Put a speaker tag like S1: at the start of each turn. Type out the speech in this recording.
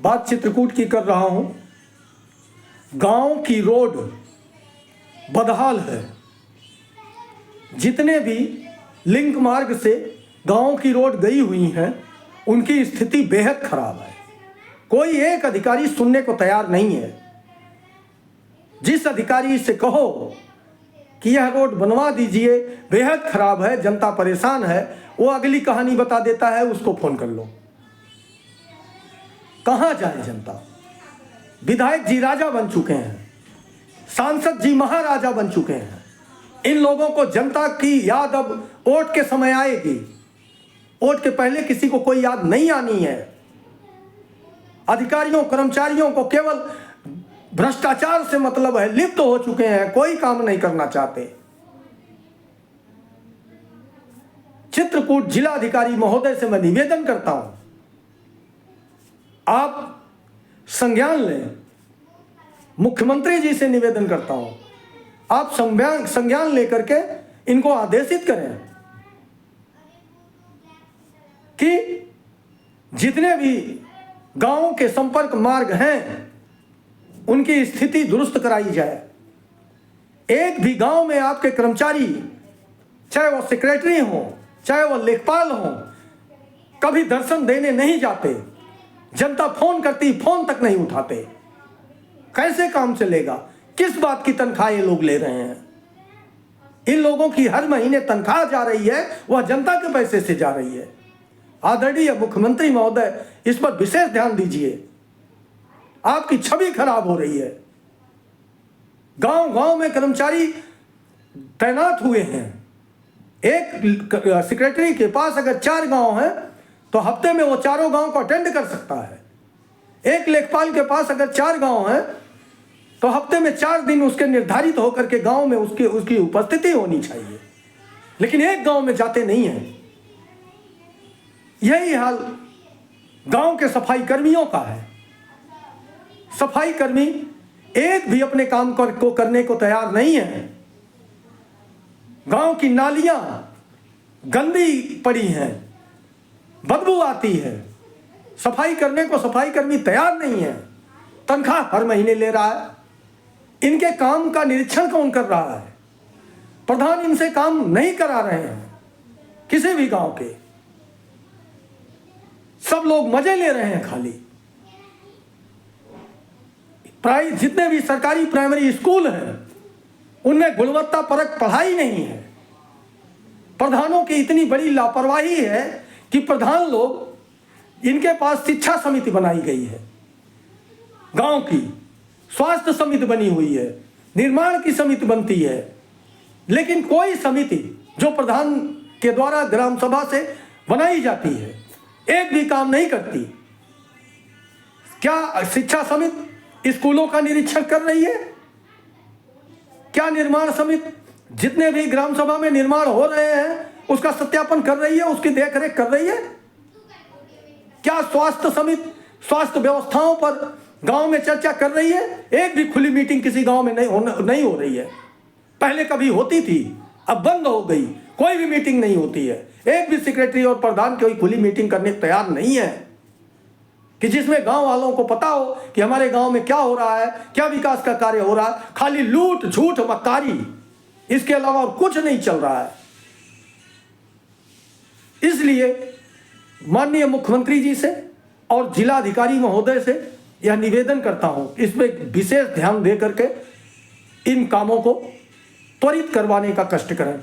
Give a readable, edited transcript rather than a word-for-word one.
S1: बात चित्रकूट की कर रहा हूं। गांव की रोड बदहाल है। जितने भी लिंक मार्ग से गांव की रोड गई हुई हैं उनकी स्थिति बेहद खराब है। कोई एक अधिकारी सुनने को तैयार नहीं है। जिस अधिकारी से कहो कि यह रोड बनवा दीजिए, बेहद खराब है, जनता परेशान है, वो अगली कहानी बता देता है, उसको फोन कर लो। कहां जाए जनता? विधायक जी राजा बन चुके हैं, सांसद जी महाराजा बन चुके हैं। इन लोगों को जनता की याद अब वोट के समय आएगी। वोट के पहले किसी को कोई याद नहीं आनी है। अधिकारियों कर्मचारियों को केवल भ्रष्टाचार से मतलब है, लिप्त हो चुके हैं, कोई काम नहीं करना चाहते। चित्रकूट जिलाधिकारी महोदय से मैं निवेदन करता हूं, आप संज्ञान लें। मुख्यमंत्री जी से निवेदन करता हूं, आप संज्ञान लेकर के इनको आदेशित करें कि जितने भी गांवों के संपर्क मार्ग हैं उनकी स्थिति दुरुस्त कराई जाए। एक भी गांव में आपके कर्मचारी, चाहे वो सेक्रेटरी हो, चाहे वो लेखपाल हो, कभी दर्शन देने नहीं जाते। जनता फोन करती, फोन तक नहीं उठाते। कैसे काम चलेगा? किस बात की तनख्वाह ये लोग ले रहे हैं? इन लोगों की हर महीने तनख्वाह जा रही है, वह जनता के पैसे से जा रही है। आदरणीय मुख्यमंत्री महोदय, इस पर विशेष ध्यान दीजिए। आपकी छवि खराब हो रही है। गांव गांव में कर्मचारी तैनात हुए हैं। एक सेक्रेटरी के पास अगर 4 गांव हैं तो हफ्ते में वो चारों गांव को अटेंड कर सकता है। एक लेखपाल के पास अगर 4 गांव हैं तो हफ्ते में 4 दिन उसके निर्धारित होकर के गांव में उसकी उपस्थिति होनी चाहिए। लेकिन एक गांव में जाते नहीं हैं। यही हाल गांव के सफाई कर्मियों का है। सफाई कर्मी एक भी अपने काम को करने को तैयार नहीं है। गांव की नालियां गंदी पड़ी हैं, बदबू आती है। सफाई करने को सफाई कर्मी तैयार नहीं है। तनख्वाह हर महीने ले रहा है। इनके काम का निरीक्षण कौन कर रहा है? प्रधान इनसे काम नहीं करा रहे हैं। किसी भी गांव के सब लोग मजे ले रहे हैं खाली। जितने भी सरकारी प्राइमरी स्कूल हैं उनमें गुणवत्ता परक पढ़ाई नहीं है। प्रधानों की इतनी बड़ी लापरवाही है कि प्रधान लोग, इनके पास शिक्षा समिति बनाई गई है, गांव की स्वास्थ्य समिति बनी हुई है, निर्माण की समिति बनती है, लेकिन कोई समिति जो प्रधान के द्वारा ग्राम सभा से बनाई जाती है एक भी काम नहीं करती। क्या शिक्षा समिति स्कूलों का निरीक्षण कर रही है? क्या निर्माण समिति जितने भी ग्राम सभा में निर्माण हो रहे हैं उसका सत्यापन कर रही है, उसकी देखरेख कर रही है? क्या स्वास्थ्य समिति स्वास्थ्य व्यवस्थाओं पर गांव में चर्चा कर रही है? एक भी खुली मीटिंग किसी गांव में नहीं हो रही है। पहले कभी होती थी, अब बंद हो गई। कोई भी मीटिंग नहीं होती है। एक भी सेक्रेटरी और प्रधान कोई खुली मीटिंग करने को तैयार नहीं है कि जिसमें गांव वालों को पता हो कि हमारे गांव में क्या हो रहा है, क्या विकास का कार्य हो रहा है। खाली लूट झूठ मक्कारी, इसके अलावा और कुछ नहीं चल रहा है। इसलिए माननीय मुख्यमंत्री जी से और जिलाधिकारी महोदय से यह निवेदन करता हूं, इसमें विशेष ध्यान दे करके इन कामों को त्वरित करवाने का कष्ट करें।